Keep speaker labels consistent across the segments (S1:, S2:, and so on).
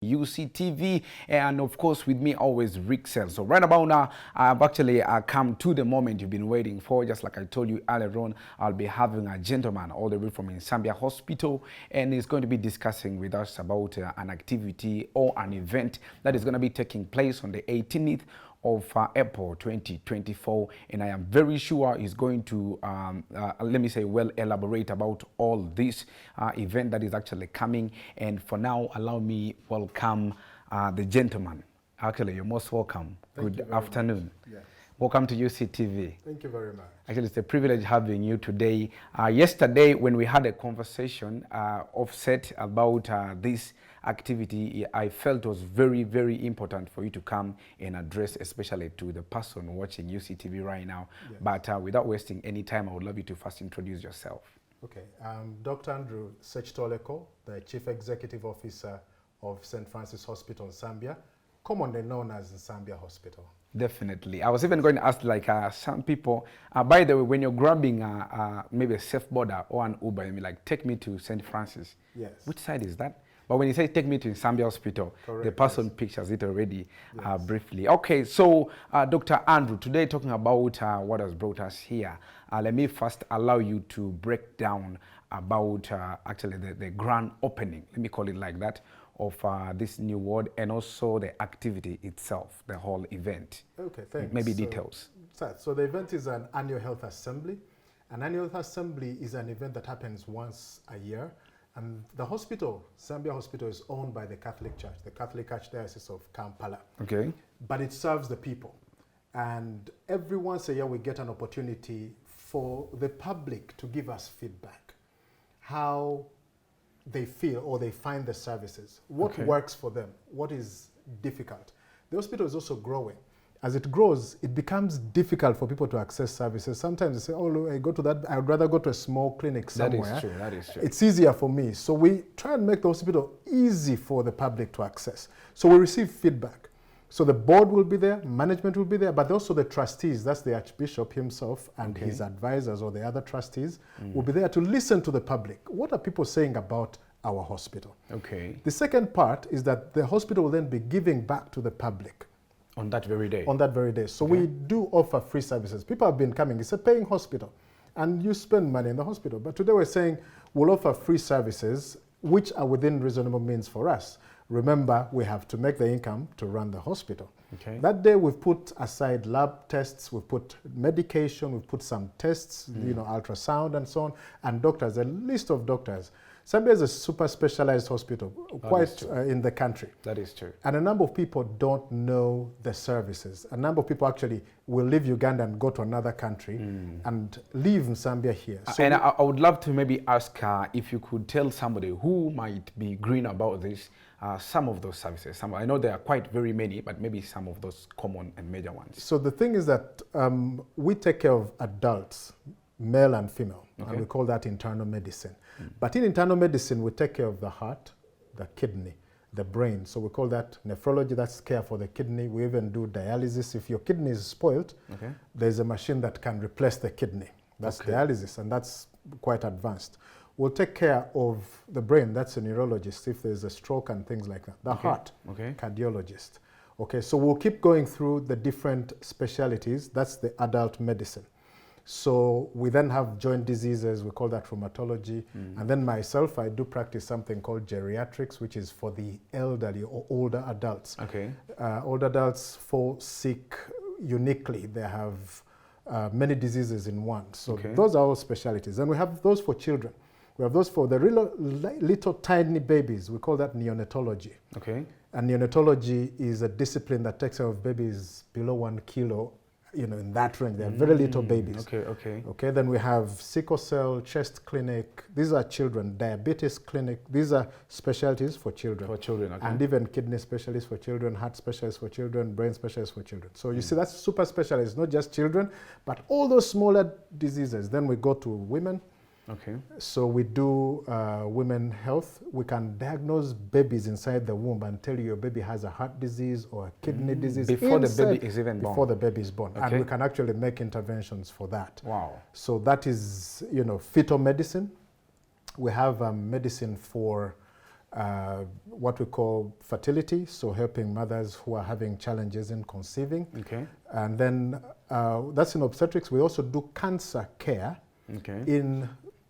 S1: UCTV, and of course with me always Rick Sell. So right about now I've actually come to the moment you've been waiting for. Just like I told you earlier on, I'll be having a gentleman all the way from Nsambya Hospital, and he's going to be discussing with us about an activity or an event that is going to be taking place on the 18th of April 2024, and I am very sure he's going to let me say well elaborate about all this event that is actually coming. And for now, allow me welcome the gentleman. Actually, you're most welcome. Good afternoon.
S2: Yes.
S1: Welcome to UCTV.
S2: Thank you very much.
S1: Actually, it's a privilege having you today. Yesterday, when we had a conversation offset about this activity, I felt it was very, very important for you to come and address, especially to the person watching UCTV right now. Yes. But without wasting any time, I would love you to first introduce yourself.
S2: Okay, I'm Dr. Andrew Ssekitooleko, the Chief Executive Officer of St. Francis Hospital Nsambya, commonly known as Nsambya Hospital.
S1: Definitely. I was even going to ask, like, some people, by the way, when you're grabbing maybe a surfboarder or an Uber, you mean, like, take me to St. Francis.
S2: Yes.
S1: Which side is that? But when you say take me to Nsambya Hospital, correct, the person pictures it already briefly. Okay, so Dr. Andrew, today talking about what has brought us here. Let me first allow you to break down about actually the grand opening, let me call it like that, of this new ward, and also the activity itself, the whole event.
S2: Okay, thanks.
S1: Maybe details.
S2: So the event is an annual health assembly. An annual health assembly is an event that happens once a year. And the hospital, Nsambya Hospital, is owned by the Catholic Church, the Catholic Archdiocese of Kampala.
S1: Okay.
S2: But it serves the people. And every once a year, we get an opportunity for the public to give us feedback, how they feel or they find the services, what works for them, what is difficult. The hospital is also growing. As it grows, it becomes difficult for people to access services. Sometimes they say, oh, look, I go to that, I'd rather go to a small clinic somewhere.
S1: That is true, that is true.
S2: It's easier for me. So we try and make the hospital easy for the public to access. So we receive feedback. So the board will be there, management will be there, but also the trustees, that's the Archbishop himself and his advisors or the other trustees will be there to listen to the public. What are people saying about our hospital? Okay. The second part is that the hospital will then be giving back to the public.
S1: On that very day?
S2: On that very day. So we do offer free services. People have been coming. It's a paying hospital. And you spend money in the hospital. But today we're saying we'll offer free services which are within reasonable means for us. Remember, we have to make the income to run the hospital. Okay. That day we've put aside lab tests, we've put medication, we've put some tests, you know, ultrasound and so on, and doctors, a list of doctors. Nsambya is a super specialized hospital, quite in the country.
S1: That is true.
S2: And a number of people don't know the services. A number of people actually will leave Uganda and go to another country and leave Nsambya here. So
S1: and I would love to maybe ask if you could tell somebody who might be green about this, some of those services. I know there are quite very many, but maybe some of those common and major ones.
S2: So the thing is that we take care of adults, male and female, and we call that internal medicine. But in internal medicine, we take care of the heart, the kidney, the brain. So we call that nephrology, that's care for the kidney. We even do dialysis. If your kidney is spoiled, there's a machine that can replace the kidney. That's dialysis, and that's quite advanced. We'll take care of the brain, that's a neurologist, if there's a stroke and things like that. The heart, cardiologist. Okay, so we'll keep going through the different specialities. That's the adult medicine. So we then have joint diseases, we call that rheumatology. And then myself, I do practice something called geriatrics, which is for the elderly or older adults. Okay. Older adults fall sick uniquely. They have many diseases in one. So those are all specialties. And we have those for children. We have those for the little tiny babies. We call that neonatology. Okay. And neonatology is a discipline that takes care of babies below 1 kilo. You know, in that range, they're very little babies. Okay, then we have sickle cell, chest clinic. These are children. Diabetes clinic. These are specialties for children. For children, and even kidney specialists for children, heart specialists for children, brain specialists for children. So you see, that's super specialized, not just children, but all those smaller diseases. Then we go to women. Okay. So we do women health. We can diagnose babies inside the womb and tell you your baby has a heart disease or a kidney disease
S1: before the baby is even born.
S2: Before the baby is born, and we can actually make interventions for that. Wow! So that is, you know, fetal medicine. We have medicine for what we call fertility, so helping mothers who are having challenges in conceiving.
S1: Okay.
S2: And then that's in obstetrics. We also do cancer care in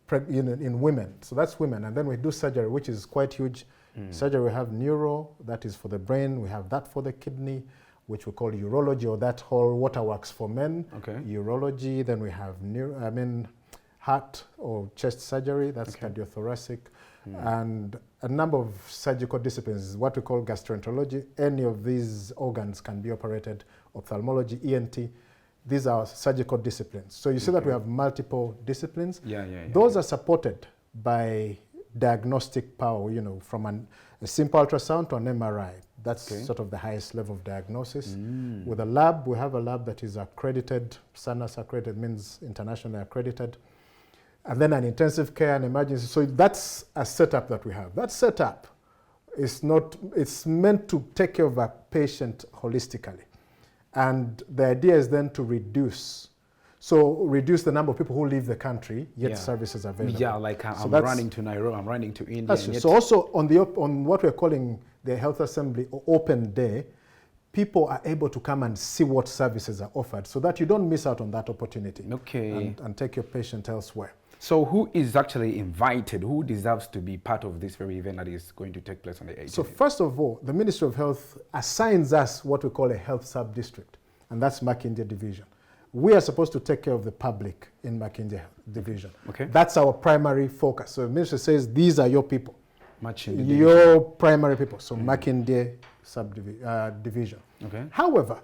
S2: women. So that's women. And then we do surgery, which is quite huge. Surgery, we have neuro, that is for the brain. We have that for the kidney, which we call urology, or that whole waterworks for men. Okay. Urology. Then we have heart or chest surgery, that's cardiothoracic. And a number of surgical disciplines, what we call gastroenterology. Any of these organs can be operated. Ophthalmology, ENT. These are surgical disciplines. So you see that we have multiple disciplines. Those are supported by diagnostic power, from a simple ultrasound to an MRI. That's sort of the highest level of diagnosis. With a lab, we have a lab that is accredited. SANAS accredited means internationally accredited. And then an intensive care and emergency. So that's a setup that we have. That setup is it's meant to take care of a patient holistically. And the idea is then to reduce the number of people who leave the country, yet services are available.
S1: Yeah, like I'm running to Nairobi, I'm running to India.
S2: So also on what we're calling the Health Assembly or Open Day, people are able to come and see what services are offered so that you don't miss out on that opportunity.
S1: Okay.
S2: And take your patient elsewhere.
S1: So who is actually invited? Who deserves to be part of this very event that is going to take place on the 18th?
S2: So first of all, the Ministry of Health assigns us what we call a health sub-district, and that's Makindye Division. We are supposed to take care of the public in Makindye Division. Okay. That's our primary focus. So the ministry says, these are your people. Your primary people. So Makindye Division. Okay. However,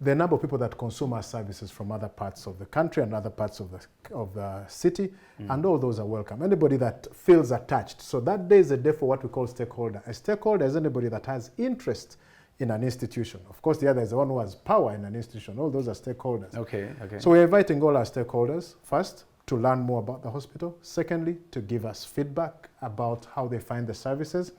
S2: the number of people that consume our services from other parts of the country and other parts of the city, and all those are welcome. Anybody that feels attached. So that day is a day for what we call stakeholder. A stakeholder is anybody that has interest in an institution. Of course, the other is the one who has power in an institution. All those are stakeholders. Okay. So we're inviting all our stakeholders, first, to learn more about the hospital. Secondly, to give us feedback about how they find the services.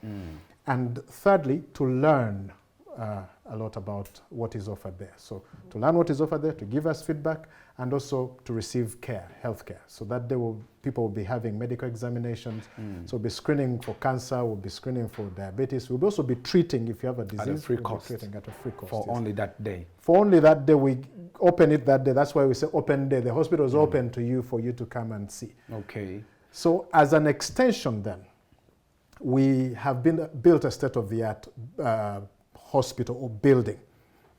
S2: And thirdly, to learn a lot about what is offered there. So to learn what is offered there, to give us feedback, and also to receive care, health care. So that day people will be having medical examinations. So we'll be screening for cancer, we'll be screening for diabetes. We'll also be treating if you have a disease. At a free cost. Treating at a free cost.
S1: For only that day.
S2: For only that day, we open it that day. That's why we say open day. The hospital is open to you for you to come and see. Okay. So as an extension then, we have built a state-of-the-art hospital or building,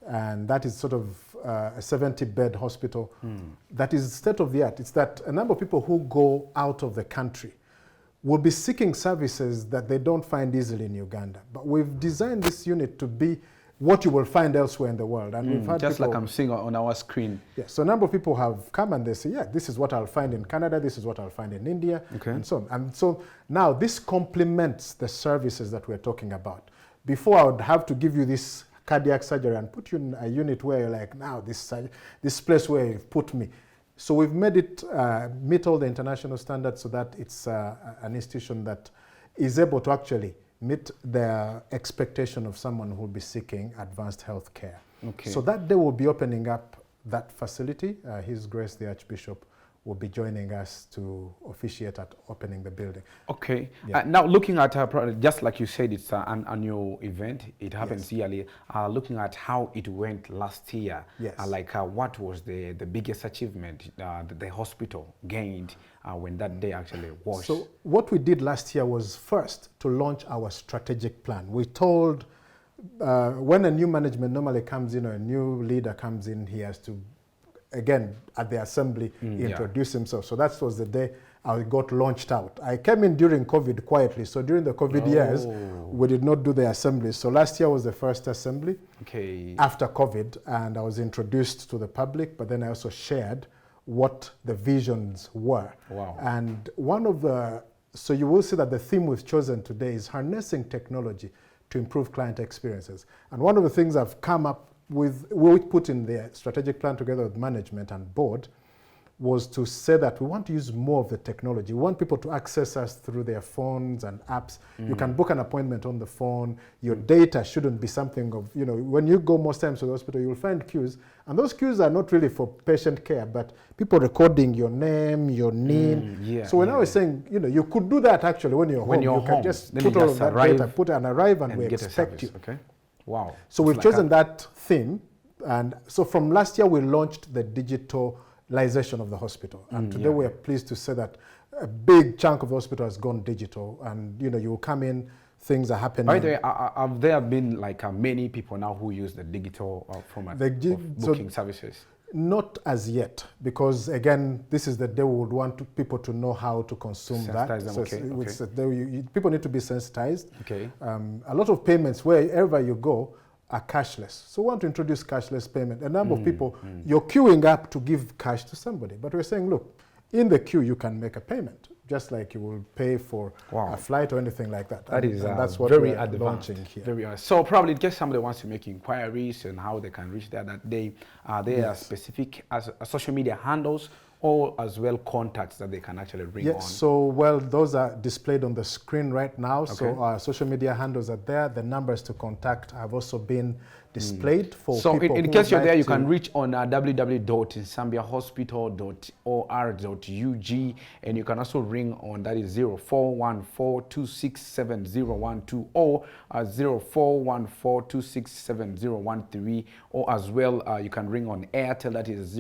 S2: and that is sort of a 70-bed hospital that is state-of-the-art. It's that a number of people who go out of the country will be seeking services that they don't find easily in Uganda. But we've designed this unit to be what you will find elsewhere in the world. And we've had
S1: just like I'm seeing on our screen.
S2: Yeah, so a number of people have come and they say, yeah, this is what I'll find in Canada, this is what I'll find in India, and so on. And so now this complements the services that we're talking about. Before, I would have to give you this cardiac surgery and put you in a unit where you're like, now this place where you've put me. So we've made it meet all the international standards so that it's an institution that is able to actually meet the expectation of someone who will be seeking advanced health care. Okay. So that day we'll be opening up that facility. His Grace the Archbishop will be joining us to officiate at opening the building. Okay. Yeah.
S1: Now looking at just like you said, it's an annual event. It happens yearly. Looking at how it went last year, what was the biggest achievement that the hospital gained when that day actually was?
S2: So what we did last year was first to launch our strategic plan. We told, when a new management normally comes in or a new leader comes in, he has to again at the assembly introduce himself. So that was the day I got launched out. I came in during COVID quietly. So during the COVID years, we did not do the assembly. So last year was the first assembly after COVID, and I was introduced to the public, but then I also shared what the visions were. Wow. And so you will see that the theme we've chosen today is harnessing technology to improve client experiences. And one of the things I've come up with, we put in the strategic plan together with management and board, was to say that we want to use more of the technology. We want people to access us through their phones and apps. You can book an appointment on the phone. Your data shouldn't be something of, you know, when you go most times to the hospital, you'll find queues. And those queues are not really for patient care, but people recording your name, your name. So when I was saying, you know, you could do that actually when you're home. You can just put all of that data, put and arrive, and we expect you.
S1: Okay. Wow.
S2: So we've chosen that theme. And so from last year, we launched the digitalization of the hospital. And today we are pleased to say that a big chunk of the hospital has gone digital. And, you know, you will come in, things are happening.
S1: By the way, have there been like many people now who use the digital format of booking services?
S2: Not as yet, because again, this is the day we would want people to know how to consume that. So people need to be sensitized.
S1: Okay.
S2: A lot of payments, wherever you go, are cashless. So we want to introduce cashless payment. A number of people, you're queuing up to give cash to somebody, but we're saying, look, in the queue, you can make a payment, just like you will pay for a flight or anything like that.
S1: And that's what
S2: very
S1: we're
S2: advanced. Launching here.
S1: Very so probably in case somebody wants to make inquiries and how they can reach there that day, there are specific social media handles or as well contacts that they can actually ring on?
S2: So, well, those are displayed on the screen right now. Okay. So our social media handles are there. The numbers to contact have also been displayed for people.
S1: So in case you're there, you can reach on www.nsambyahospital.or.ug, and you can also ring on, that is 0414267012 or 0414267013, or as well you can ring on Airtel, that is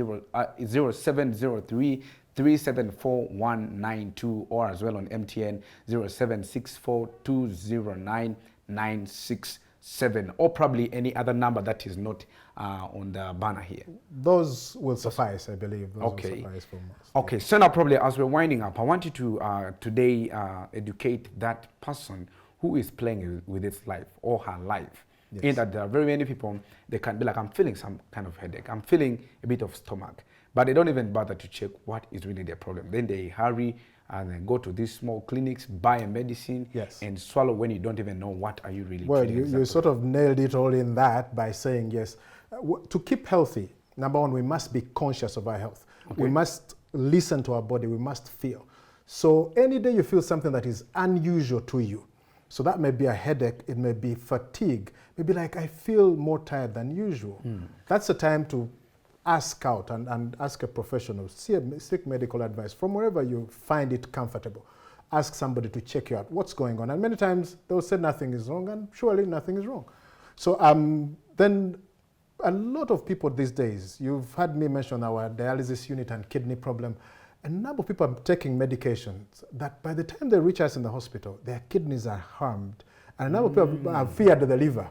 S1: 0703 374-192, or as well on MTN 0764209967, or probably any other number that is not on the banner here.
S2: Those will suffice, I believe. Those will suffice for most.
S1: Okay, so now probably as we're winding up, I want you to today educate that person who is playing with its life or her life. Yes. In that there are very many people, they can be like, I'm feeling some kind of headache, I'm feeling a bit of stomach, but they don't even bother to check what is really their problem. Then they hurry and then go to these small clinics, buy a medicine, and swallow when you don't even know what are you really treating.
S2: Well, you sort of nailed it all in that by saying, yes, to keep healthy, number one, we must be conscious of our health. Okay. We must listen to our body, we must feel. So any day you feel something that is unusual to you, so that may be a headache, it may be fatigue, maybe like I feel more tired than usual. That's the time to ask out and ask a professional, seek medical advice from wherever you find it comfortable. Ask somebody to check you out. What's going on? And many times they'll say nothing is wrong, and surely nothing is wrong. So then a lot of people these days, you've heard me mention our dialysis unit and kidney problem. A number of people are taking medications that by the time they reach us in the hospital, their kidneys are harmed. And a number of people have feared the liver,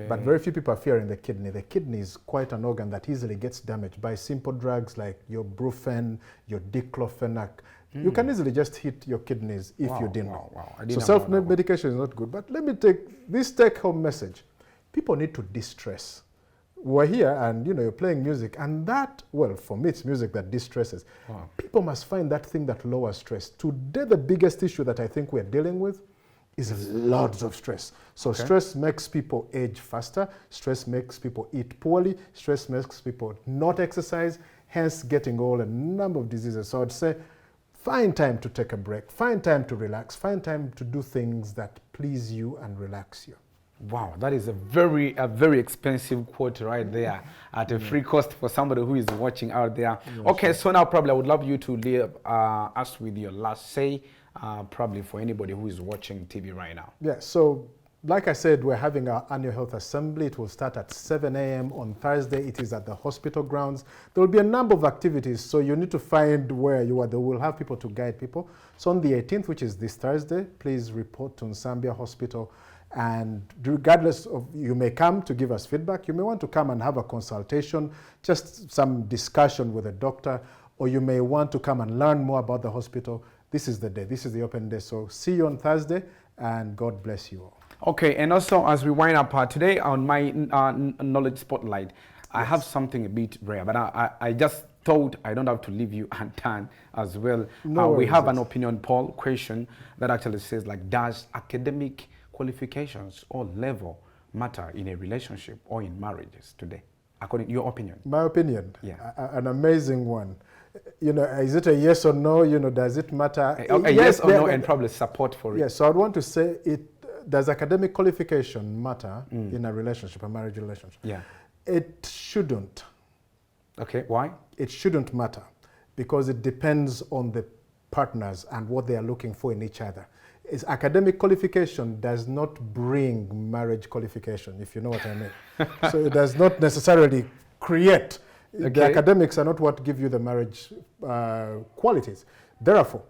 S2: but very few people are fearing the kidney. The kidney is quite an organ that easily gets damaged by simple drugs like your brufen, your diclofenac. You can easily just hit your kidneys if you didn't know. So self-medication is not good. But let me take this take-home message. People need to de-stress. We're here and, you know, you're playing music, and that, well, for me, it's music that de-stresses. People must find that thing that lowers stress. Today, the biggest issue that I think we're dealing with is lots of stress. So stress makes people age faster, stress makes people eat poorly, stress makes people not exercise, hence getting all a number of diseases. So I'd say, find time to take a break, find time to relax, find time to do things that please you and relax you.
S1: Wow, that is a very expensive quote right there at a free cost for somebody who is watching out there. Okay, so now probably I would love you to leave us with your last say, probably for anybody who is watching TV right now. Yeah,
S2: so like I said, we're having our annual health assembly. It will start at 7 a.m. on Thursday. It is at the hospital grounds. There will be a number of activities, so you need to find where you are. They will have people to guide people. So on the 18th, which is this Thursday, please report to Nsambya Hospital. And regardless of, you may come to give us feedback, you may want to come and have a consultation, just some discussion with a doctor, or you may want to come and learn more about the hospital. This is the day, this is the open day. So see you on Thursday, and God bless you all.
S1: Okay, and also as we wind up today on my knowledge spotlight, I have something a bit rare, but I just thought I don't have to leave you undone as well. We have an opinion poll question that actually says, like, does academic qualifications or level matter in a relationship or in marriages today, according to your opinion?
S2: My opinion?
S1: Yeah.
S2: An amazing one. You know, is it a yes or no? You know, does it matter?
S1: A yes or no, and probably support for it.
S2: Yes, so I'd want to say does academic qualification matter in a relationship, a marriage relationship?
S1: Yeah.
S2: It shouldn't.
S1: Okay, why?
S2: It shouldn't matter because it depends on the partners and what they are looking for in each other. Academic qualification does not bring marriage qualification, if you know what I mean. So it does not necessarily create. Okay. The academics are not what give you the marriage qualities. Therefore,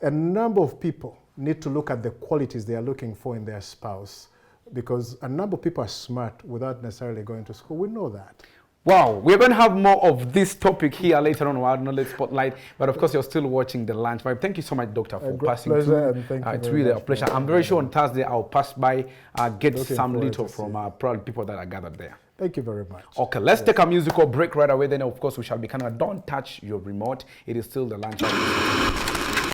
S2: a number of people need to look at the qualities they are looking for in their spouse, because a number of people are smart without necessarily going to school. We know that.
S1: Wow, we're going to have more of this topic here later on our Knowledge Spotlight, but of course you're still watching the Lunch Vibe. Thank you so much, Doctor, for passing through. It's really a pleasure. I'm very sure on Thursday I'll pass by, get some little from proud people that are gathered there.
S2: Thank you very much.
S1: Okay, let's take a musical break right away. Then, of course, we shall be kind of, don't touch your remote. It is still the Lunch Vibe.